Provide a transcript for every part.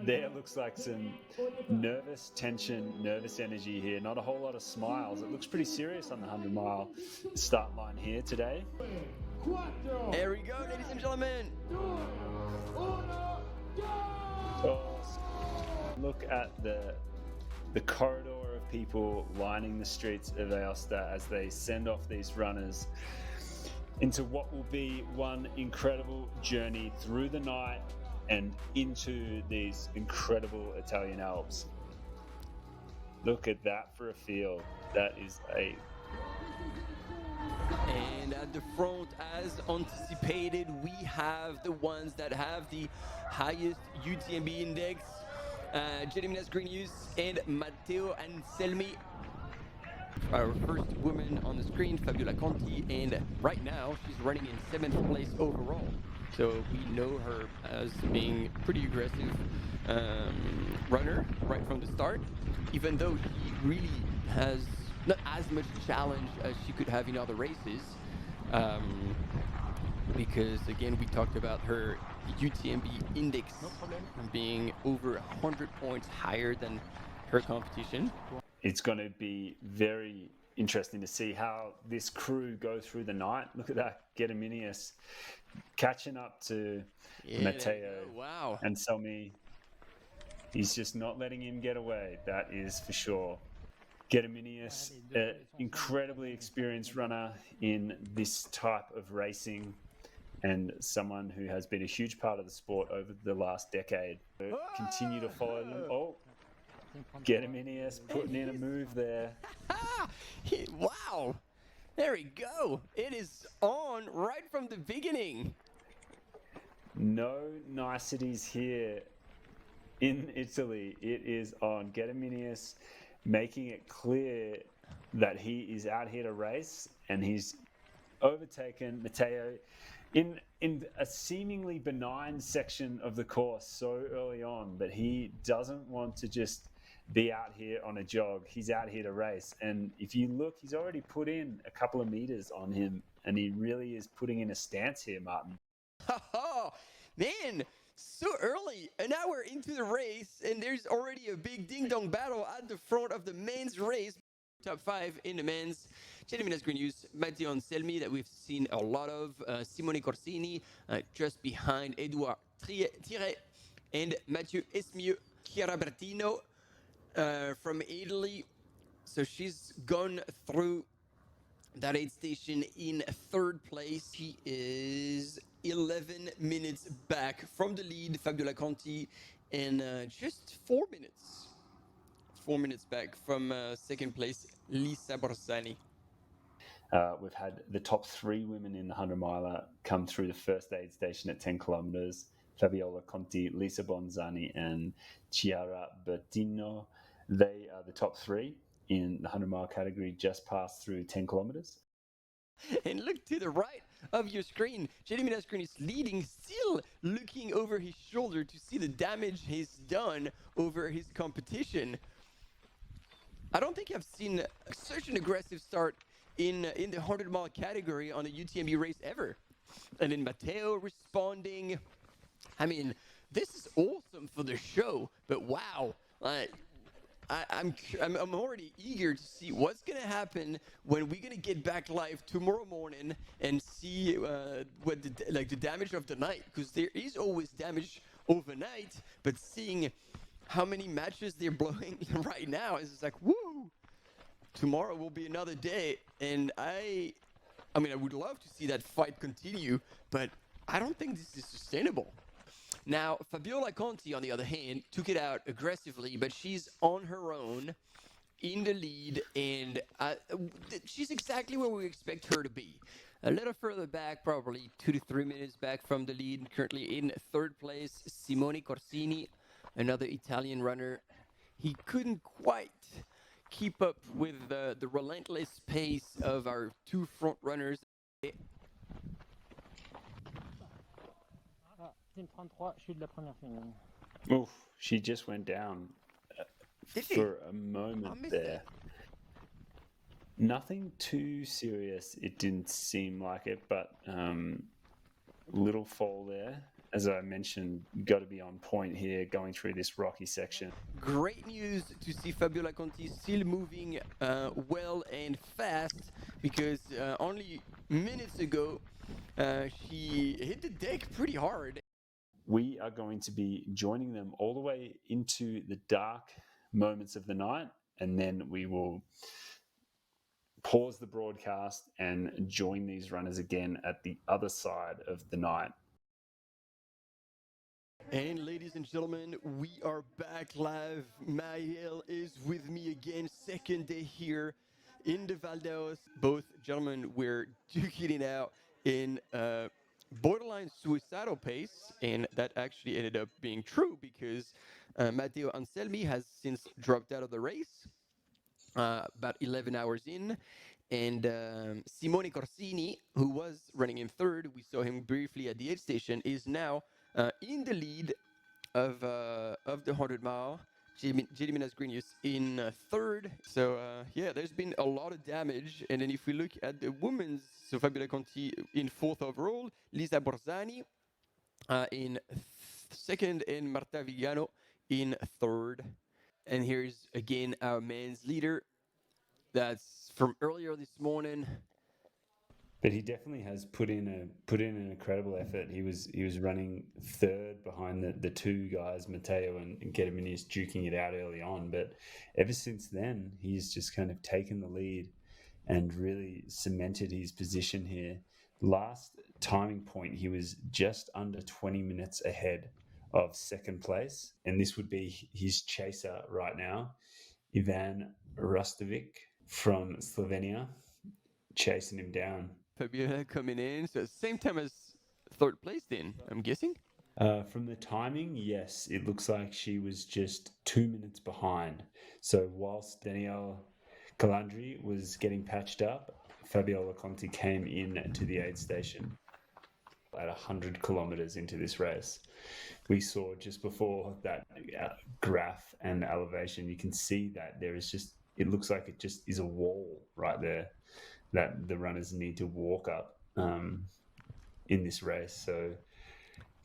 there looks like some nervous tension, nervous energy here. Not a whole lot of smiles. It looks pretty serious on the 100-mile start line here today. There we go, ladies and gentlemen. Look at the corridor of people lining the streets of Aosta as they send off these runners into what will be one incredible journey through the night and into these incredible Italian Alps. Look at that for a field. That is a... And at the front, as anticipated, we have the ones that have the highest UTMB index. Gediminas Grenius and Matteo Anselmi. Our first woman on the screen, Fabiola Conti, and right now she's running in 7th place overall. So we know her as being pretty aggressive runner right from the start, even though she really has not as much challenge as she could have in other races. Because again, we talked about her UTMB index being over 100 points higher than her competition. It's going to be very interesting to see how this crew go through the night. Look at that, Gediminas catching up to Matteo. Wow. And Selmi. He's just not letting him get away, that is for sure. Gediminas, an incredibly experienced runner in this type of racing and someone who has been a huge part of the sport over the last decade. Continue to follow them. Oh, Gediminas putting in a move there. Wow, there we go. It is on right from the beginning. No niceties here in Italy. It is on. Gediminas making it clear that he is out here to race, and he's overtaken Matteo in a seemingly benign section of the course so early on, but he doesn't want to just be out here on a jog. He's out here to race. And if you look, he's already put in a couple of meters on him, and he really is putting in a stance here, Martin. Oh, man, so early, an hour into the race, and there's already a big ding-dong battle at the front of the men's race. Top 5 in the men's. Gediminas Grenius, Matteo Anselmi, that we've seen a lot of. Simone Corsini, just behind Edouard Thierry, and Mathieu Esmieux. Chiara Bertino from Italy. So she's gone through that aid station in 3rd place. She is 11 minutes back from the lead, Fabiola Conti, and just 4 minutes. 4 minutes back from 2nd place, Lisa Borsani. We've had the top 3 women in the 100-miler come through the first aid station at 10 kilometers. Fabiola Conti, Lisa Bonzani, and Chiara Bertino. They are the top 3 in the 100-mile category, just passed through 10 kilometers. And look to the right of your screen. Gediminas Grenius is leading, still looking over his shoulder to see the damage he's done over his competition. I don't think I've seen such an aggressive start in the 100-mile category on a UTMB race ever. And then Matteo responding. I mean, this is awesome for the show, but wow. I'm already eager to see what's going to happen when we're going to get back live tomorrow morning and see what the damage of the night, because there is always damage overnight, but seeing how many matches they're blowing right now is just like, woo! Tomorrow will be another day, and I mean, I would love to see that fight continue, but I don't think this is sustainable. Now, Fabiola Conti, on the other hand, took it out aggressively, but she's on her own in the lead, and she's exactly where we expect her to be. A little further back, probably 2 to 3 minutes back from the lead, currently in 3rd place, Simone Corsini, another Italian runner. He couldn't quite keep up with the relentless pace of our 2 front runners. Oof, she just went down for a moment there. Nothing too serious, it didn't seem like it, but little fall there. as I mentioned, got to be on point here going through this rocky section. Great news to see Fabiola Conti still moving well and fast, because only minutes ago she hit the deck pretty hard. We are going to be joining them all the way into the dark moments of the night, and then we will pause the broadcast and join these runners again at the other side of the night. And ladies and gentlemen, we are back live. Maël is with me again, second day here in the Val d'Aoste. Both gentlemen were duking it out in borderline suicidal pace, and that actually ended up being true, because Matteo Anselmi has since dropped out of the race about 11 hours in, and Simone Corsini, who was running in third, we saw him briefly at the aid station, is now in the lead of the 100-mile. Gediminas Grinius in third. So yeah, there's been a lot of damage. And then if we look at the women's, so Fabiola Conti in fourth overall, Lisa Borzani in second, and Marta Vigano in third. And here's again our men's leader. That's from earlier this morning. But he definitely has put in an incredible effort. He was running third behind the two guys, Matteo and Gediminas, duking it out early on. But ever since then, he's just kind of taken the lead and really cemented his position here. Last timing point, he was just under 20 minutes ahead of second place, and this would be his chaser right now, Ivan Rustovic from Slovenia, chasing him down. Fabiola coming in, so same time as third place then, I'm guessing? From the timing, yes, it looks like she was just 2 minutes behind. So whilst Danielle Calandri was getting patched up, Fabiola Conti came in to the aid station at 100 kilometers into this race. We saw just before that graph and elevation, you can see that there is just, it looks like it just is a wall right there that the runners need to walk up in this race. So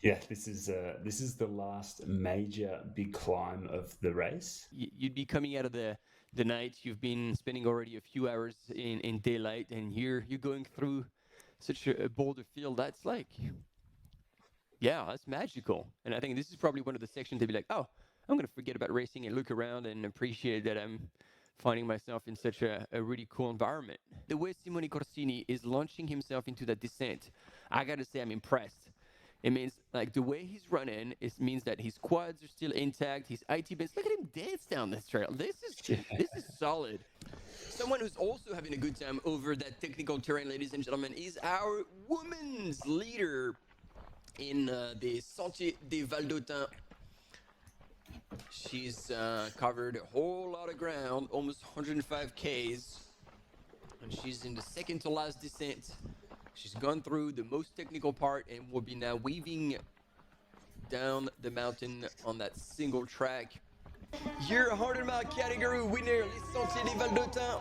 yeah, this is the last major big climb of the race. You'd be coming out of the night, you've been spending already a few hours in daylight, and you're going through such a boulder field. That's like, yeah, that's magical. And I think this is probably one of the sections to be like, oh, I'm going to forget about racing and look around and appreciate that I'm finding myself in such a really cool environment. The way Simone Corsini is launching himself into that descent, I gotta say I'm impressed. It means, like, the way he's running, it means that his quads are still intact, his IT bends. Look at him dance down this trail. This is solid. Someone who's also having a good time over that technical terrain, ladies and gentlemen, is our women's leader in the Sentier des Val d'Autun. She's covered a whole lot of ground, almost 105 Ks, and she's in the second to last descent. She's gone through the most technical part and will be now weaving down the mountain on that single track. Your 100-mile category winner, Les Sentiers des Val d'Autun,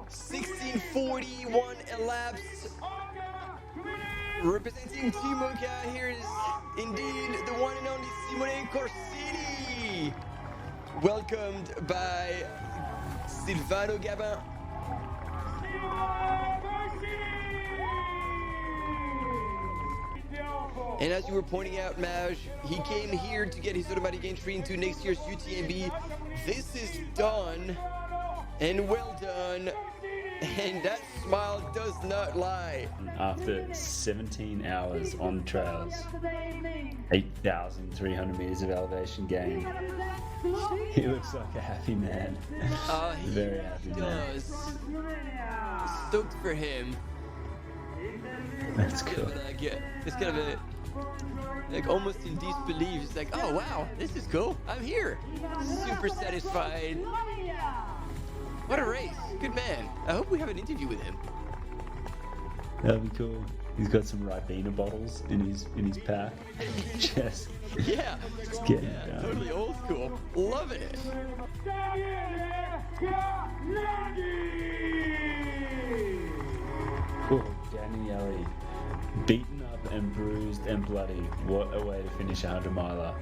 16:41 elapsed. Representing Team HOKA, here is indeed the one and only Simone Corsini, welcomed by Silvano Gabin. And as you were pointing out, Maj, he came here to get his automatic entry into next year's UTMB. This is done, and well done, and that smile does not lie. After 17 hours on trails, 8,300 meters of elevation gain, he looks like a happy man. He Very happy man. does. Stoked for him. That's cool. It's kind of a, like, almost in disbelief. It's like, oh wow, this is cool. I'm here. Super satisfied. What a race. Good man. I hope we have an interview with him. That'd be cool. He's got some Ribena bottles in his pack. Just Yeah. getting it done. Totally old school. Loving it. Oh, Daniele, beaten up and bruised and bloody. What a way to finish a 100 miler.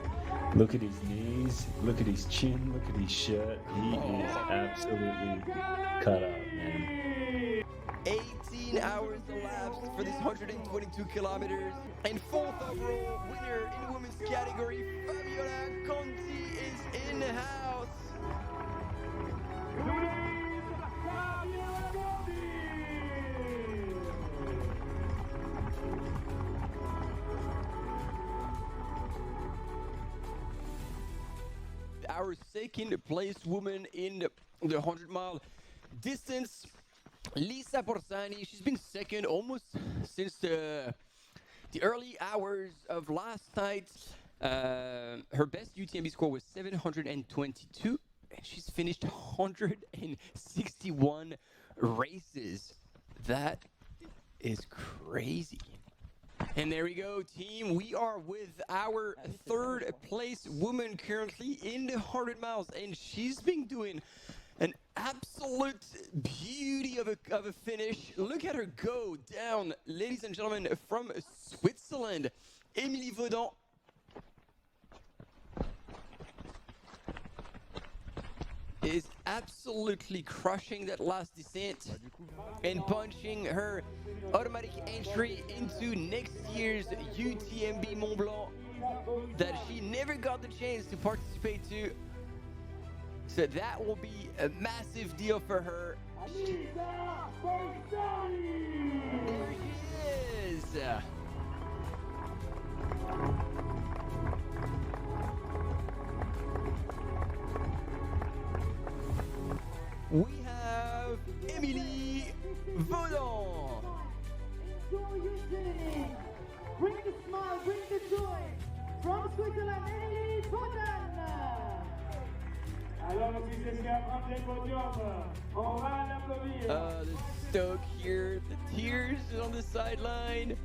Look at his knees, look at his chin, look at his shirt. He is absolutely cut up, man. 18 hours elapsed for this 122 kilometers. And fourth overall winner in the women's category, Fabiola Conti is in the house. Our second place woman in the 100-mile distance, Lisa Borsani. She's been second almost since the early hours of last night. Her best UTMB score was 722, and she's finished 161 races. That is crazy. And there we go, team. We are with our third place woman currently in the 100 miles, and she's been doing an absolute beauty of a finish. Look at her go down, ladies and gentlemen, from Switzerland. Émilie Vaudan is absolutely crushing that last descent and punching her automatic entry into next year's UTMB Mont-Blanc that she never got the chance to participate to. So that will be a massive deal for her. There she is. We have Émilie Vaudan. Enjoy your journey. Bring the smile, bring the joy. From Switzerland, Émilie Vaudan. Alors, si c'est bien prendre les podiums, on va l'applaudir. The stoke here, the tears on the sideline.